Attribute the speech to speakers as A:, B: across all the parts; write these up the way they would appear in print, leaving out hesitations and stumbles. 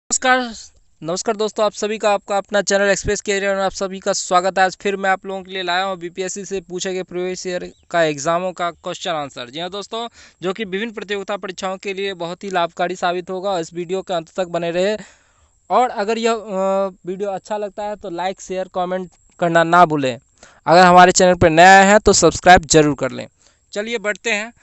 A: नमस्कार नमस्कार दोस्तों, आप सभी का आपका अपना चैनल एक्सप्रेस कैरियर में आप सभी का स्वागत है। आज फिर मैं आप लोगों के लिए लाया हूँ बीपीएससी से पूछे गए प्रीवियस ईयर का एग्जामों का क्वेश्चन आंसर। जी हाँ दोस्तों, जो कि विभिन्न प्रतियोगिता परीक्षाओं के लिए बहुत ही लाभकारी साबित होगा। इस वीडियो के अंत तक बने रहे और अगर यह वीडियो अच्छा लगता है तो लाइक शेयर कॉमेंट करना ना भूलें। अगर हमारे चैनल पर नया है तो सब्सक्राइब जरूर कर लें। चलिए बढ़ते हैं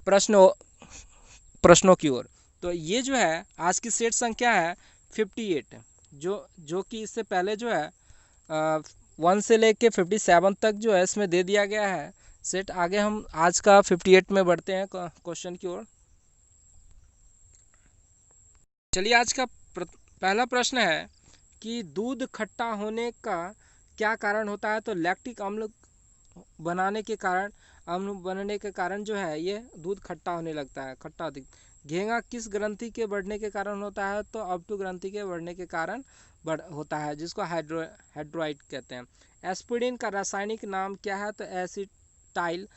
A: प्रश्नों की ओर। तो ये जो है आज की सेट संख्या है 58, जो कि इससे पहले जो है 1 से लेके 57 तक जो है इसमें दे दिया गया है सेट। आगे हम आज का 58 में बढ़ते हैं क्वेश्चन की ओर। चलिए आज का पहला प्रश्न है कि दूध खट्टा होने का क्या कारण होता है। तो लैक्टिक अम्ल बनाने के कारण अम्ल बनने के कारण जो है ये दूध खट्टा होने लगता है, खट्टा अधिक। घेंगा किस ग्रंथि के बढ़ने के कारण होता है। तो ऑप्टो ग्रंथि के बढ़ने के कारण होता है, जिसको हाइड्रोइड कहते हैं। एस्पिरिन का रासायनिक नाम क्या है। तो एसिटाइल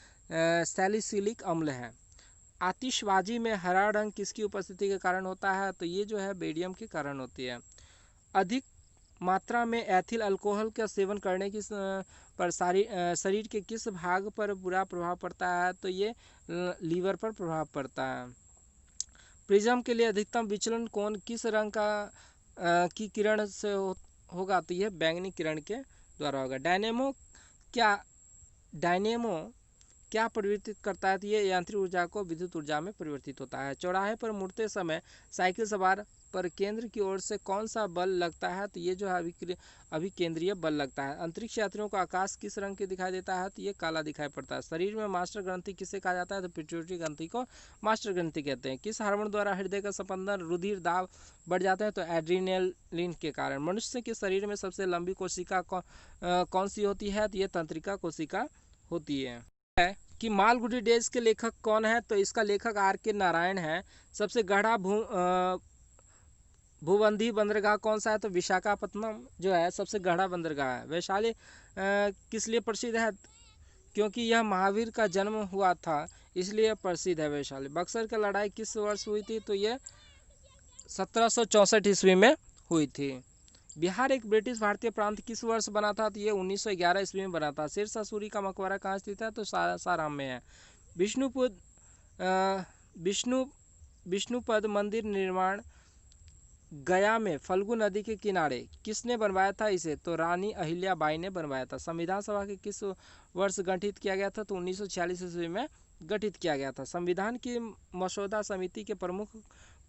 A: सैलिसिलिक अम्ल है। आतिशबाजी में हरा रंग किसकी उपस्थिति के कारण होता है। तो ये जो है बेरियम के कारण होती है। अधिक मात्रा में एथिल अल्कोहल का सेवन करने की पर शरीर के किस भाग पर बुरा प्रभाव पड़ता है। तो ये लीवर पर प्रभाव पड़ता है। प्रिज्म के लिए अधिकतम विचलन कोण किस रंग की किरण से होगा। तो यह बैंगनी किरण के द्वारा होगा। क्या डायनेमो क्या परिवर्तित करता है। तो ये यांत्रिक ऊर्जा को विद्युत ऊर्जा में परिवर्तित होता है। चौराहे पर मुड़ते समय साइकिल सवार पर केंद्र की ओर से कौन सा बल लगता है। तो ये जो है अभिकेंद्रीय बल लगता है। अंतरिक्ष यात्रियों को आकाश किस रंग के दिखाई देता है। तो ये काला दिखाई पड़ता है। शरीर में मास्टर ग्रंथि किसे कहा जाता है। तो पिट्यूटरी ग्रंथि को मास्टर ग्रंथि कहते हैं। किस हार्मोन द्वारा हृदय का स्पंदन रुधिर दाब बढ़ जाता है। तो एड्रीनलिन के कारण। मनुष्य के शरीर में सबसे लंबी कोशिका कौन सी होती है। तो ये तंत्रिका कोशिका होती है कि मालगुडी डेज के लेखक कौन है। तो इसका लेखक R.K. नारायण है। सबसे गढ़ा भूबंधी बंदरगाह कौन सा है। तो विशाखापत्तनम जो है सबसे गढ़ा बंदरगाह है। वैशाली किस लिए प्रसिद्ध है। क्योंकि यह महावीर का जन्म हुआ था, इसलिए प्रसिद्ध है वैशाली। बक्सर की लड़ाई किस वर्ष हुई थी। तो ये 1764 ईस्वी में हुई थी। बिहार एक ब्रिटिश भारतीय प्रांत किस वर्ष बना था। तो ये 1911 ईस्वी में बना था। शेरशाह सूरी का मकबरा कहाँ स्थित है। तो सासाराम में है। विष्णुपद विष्णु विष्णुपद मंदिर निर्माण गया में फल्गु नदी के किनारे किसने बनवाया था इसे। तो रानी अहिल्याबाई ने बनवाया था। संविधान सभा के किस वर्ष गठित किया गया था। तो 1946 ईस्वी में गठित किया गया था। संविधान की मसौदा समिति के प्रमुख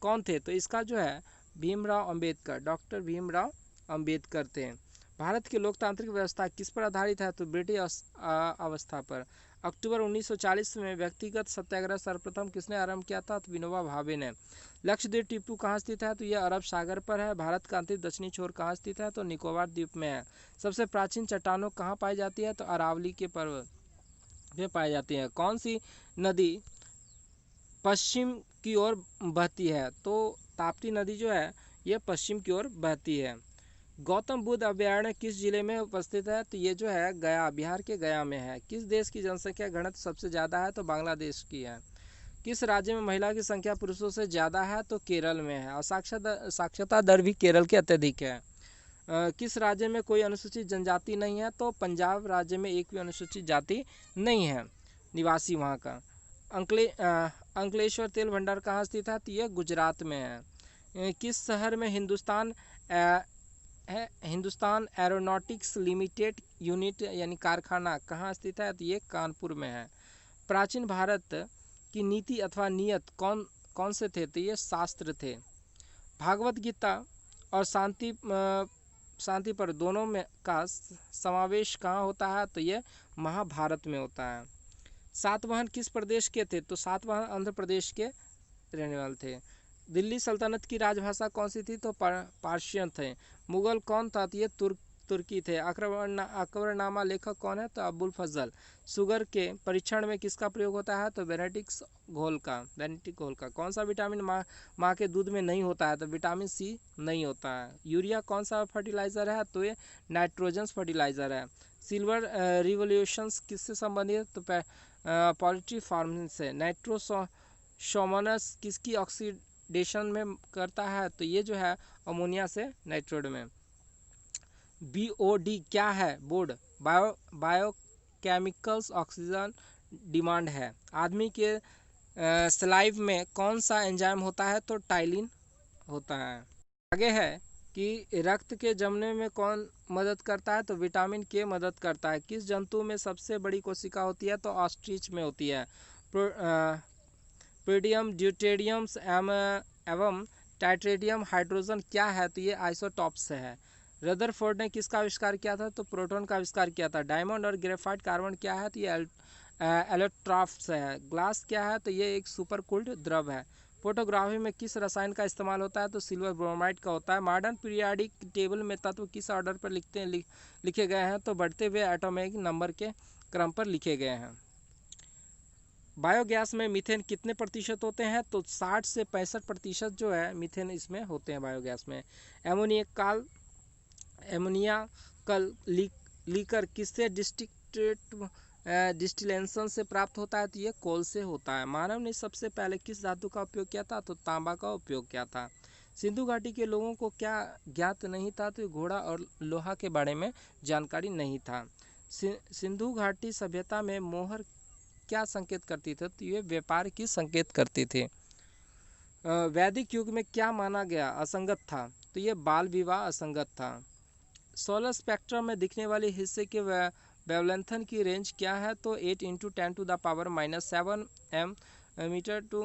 A: कौन थे। तो इसका जो है भीमराव अंबेडकर, डॉक्टर भीमराव अंबेडकर थे। भारत की लोकतांत्रिक व्यवस्था किस पर आधारित है। तो ब्रिटिश अवस्था पर। अक्टूबर 1940 में व्यक्तिगत सत्याग्रह सर्वप्रथम किसने आरंभ किया था। तो विनोबा भावे ने। लक्षद्वीप टिप्पू कहाँ स्थित है। तो यह अरब सागर पर है। भारत का अंतिम दक्षिणी छोर कहाँ स्थित है। तो निकोबार द्वीप में है। सबसे प्राचीन चट्टानों कहाँ पाई जाती है। तो अरावली के पर्वत में पाई जाती है। कौन सी नदी पश्चिम की ओर बहती है। तो ताप्ती नदी जो है ये पश्चिम की ओर बहती है। गौतम बुद्ध अभयारण्य किस जिले में उपस्थित है। तो ये जो है गया, बिहार के गया में है। किस देश की जनसंख्या घनत्व सबसे ज़्यादा है। तो बांग्लादेश की है। किस राज्य में महिला की संख्या पुरुषों से ज़्यादा है। तो केरल में है। और साक्षरता दर भी केरल के अत्यधिक है। किस राज्य में कोई अनुसूचित जनजाति नहीं है। तो पंजाब राज्य में एक भी अनुसूचित जाति नहीं है निवासी वहाँ का। अंकलेश्वर तेल भंडार कहाँ स्थित है। तो यह गुजरात में है। किस शहर में हिंदुस्तान एरोनॉटिक्स लिमिटेड यूनिट यानी कारखाना कहाँ स्थित है। तो ये कानपुर में है। प्राचीन भारत की नीति अथवा नियत कौन से थे। तो ये शास्त्र थे। भागवत गीता और शांति पर दोनों में का समावेश कहाँ होता है। तो ये महाभारत में होता है। सातवाहन किस प्रदेश के थे। तो सातवाहन आंध्र प्रदेश के रहने वाले थे। दिल्ली सल्तनत की राजभाषा कौन सी थी। तो पार्शियन थे। मुगल कौन था। तो ये तुर्की थे। अकबरनामा लेखक कौन है। तो अबुल फजल। शुगर के परीक्षण में किसका प्रयोग होता है। तो बेनेटिक घोल का। कौन सा विटामिन माँ के दूध में नहीं होता है। तो विटामिन सी नहीं होता है। यूरिया कौन सा फर्टिलाइज़र है। तो ये नाइट्रोजन फर्टिलाइज़र है। सिल्वर रिवोल्यूशंस किससे संबंधित है। तो पोल्ट्री फार्मिंग से। नाइट्रोसोमोनास किसकी ऑक्सीडेशन में करता है, तो ये जो है अमोनिया से नाइट्रोड में। BOD क्या है? बोर्ड बायोकेमिकल्स ऑक्सीजन डिमांड है। आदमी के सलाइव में कौन सा एंजाइम होता है? तो टाइलिन होता है। आगे है कि रक्त के जमने में कौन मदद करता है? तो विटामिन के मदद करता है। किस जंतु में सबसे बड़ी कोशिका होती है? तो ऑस्ट्रिच में होती है। प्रीडियम ड्यूटेरियम्स एवं टाइट्रेडियम हाइड्रोजन क्या है? तो ये आइसोटॉप्स है। रदरफोर्ड ने किसका आविष्कार किया था? तो प्रोटॉन का आविष्कार किया था। डायमंड और ग्रेफाइट कार्बन क्या है? तो ये एलोट्रॉप्स है। ग्लास क्या है? तो ये एक सुपर कूल्ड द्रव है। फोटोग्राफी में किस रसायन का इस्तेमाल होता है? तो सिल्वर ब्रोमाइड का होता है। मॉडर्न पीरियाडिक टेबल में तत्व किस ऑर्डर पर लिखे गए हैं? तो बढ़ते हुए एटॉमिक नंबर के क्रम पर लिखे गए हैं। बायोगैस में मीथेन कितने प्रतिशत होते हैं? तो 60 से 65% जो है मीथेन इसमें होते हैं बायोगैस में। एमोनिया कल लीकर किससे डिस्टिलेशन से प्राप्त होता है? तो ये कोल से होता है। मानव ने सबसे पहले किस धातु का उपयोग किया था? तो तांबा का उपयोग किया था। सिंधु घाटी के लोगों को क्या ज्ञात नहीं था? तो घोड़ा और लोहा के बारे में जानकारी नहीं था। सिंधु घाटी सभ्यता में मोहर क्या संकेत करती थी? तो ये व्यापार की संकेत करती थी। वैदिक युग में क्या माना गया असंगत था? तो ये बाल विवाह असंगत था। सोलर स्पेक्ट्रम में दिखने वाले हिस्से के वेवलेंथन की रेंज क्या है? तो 8 × 10⁻⁻7 metre to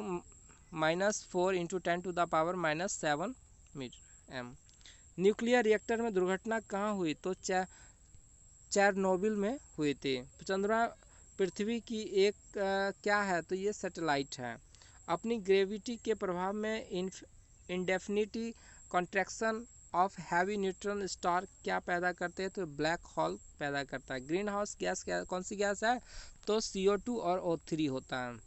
A: -4 × 10⁻⁻7 m। Nuclear reactor में दुर्घटना कहाँ हुई? तो चेरनोबिल में हुई थी। चंद्रमा पृथ्वी की एक क्या है? तो ये सैटेलाइट है। अपनी ग्रेविटी के प्रभाव में indefinite contraction of heavy neutron star क्या पैदा करते हैं? तो ब्लैक होल पैदा करता है। ग्रीन हाउस गैस कौन सी गैस है? तो CO2 और O3 होता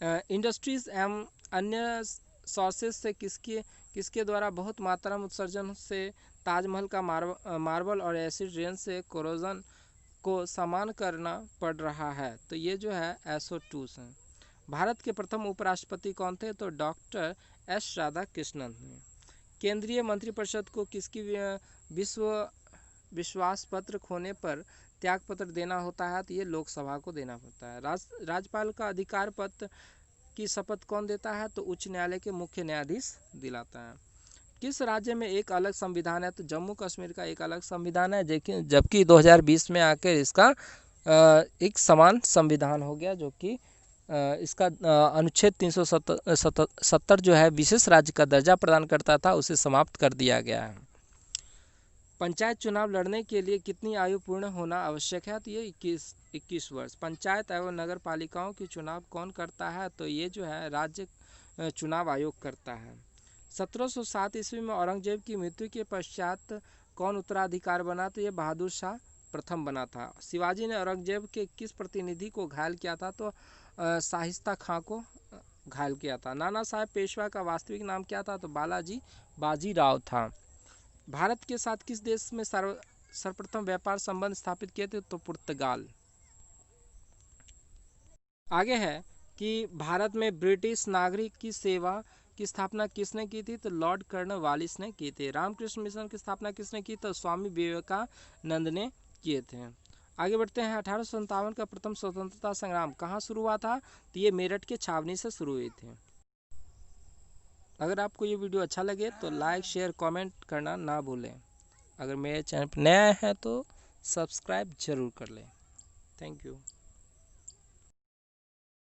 A: है। इंडस्ट्रीज एवं अन्य सोर्सेज से किसके द्वारा बहुत मात्रा में उत्सर्जन से ताजमहल का मार्बल और एसिड रेन से कोरोजन को समान करना पड़ रहा है? तो ये जो है SO2 है। भारत के प्रथम उपराष्ट्रपति कौन थे? तो डॉक्टर S राधाकृष्णन। केंद्रीय मंत्रिपरिषद को किसकी विश्वास पत्र खोने पर त्यागपत्र देना होता है? तो ये लोकसभा को देना पड़ता है। राज्यपाल का अधिकार पत्र की शपथ कौन देता है? तो उच्च न्यायालय के मुख्य न्यायाधीश दिलाता है। किस राज्य में एक अलग संविधान है? तो जम्मू कश्मीर का एक अलग संविधान है, जबकि 2020 में आकर इसका एक समान संविधान हो गया, जो कि इसका अनुच्छेद 370 जो है विशेष राज्य का दर्जा प्रदान करता था, उसे समाप्त कर दिया गया है। पंचायत चुनाव लड़ने के लिए कितनी आयु पूर्ण होना आवश्यक है? तो ये 21 वर्ष। पंचायत एवं नगर पालिकाओं की चुनाव कौन करता है? तो ये जो है राज्य चुनाव आयोग करता है। 1707 ईस्वी में औरंगजेब की मृत्यु के पश्चात कौन उत्तराधिकार बना? तो ये बहादुर शाह प्रथम बना था। शिवाजी ने औरंगजेब के किस प्रतिनिधि को घायल किया था? तो शाहिस्ता खां को घायल किया था। नाना साहेब पेशवा का वास्तविक नाम क्या था? तो बालाजी बाजीराव था। भारत के साथ किस देश में सर्वप्रथम व्यापार संबंध स्थापित किए थे? तो पुर्तगाल। आगे है कि भारत में ब्रिटिश नागरिक की सेवा की स्थापना किसने की थी? तो लॉर्ड कॉर्नवालिस ने की थी। रामकृष्ण मिशन की स्थापना किसने की? तो स्वामी विवेकानंद ने किए थे। आगे बढ़ते हैं। 1857 का प्रथम स्वतंत्रता संग्राम कहाँ शुरू हुआ था? तो ये मेरठ के छावनी से शुरू हुई थी। अगर आपको ये वीडियो अच्छा लगे तो लाइक शेयर कमेंट करना ना भूलें। अगर मेरे चैनल पर नया है तो सब्सक्राइब जरूर कर लें। Thank you.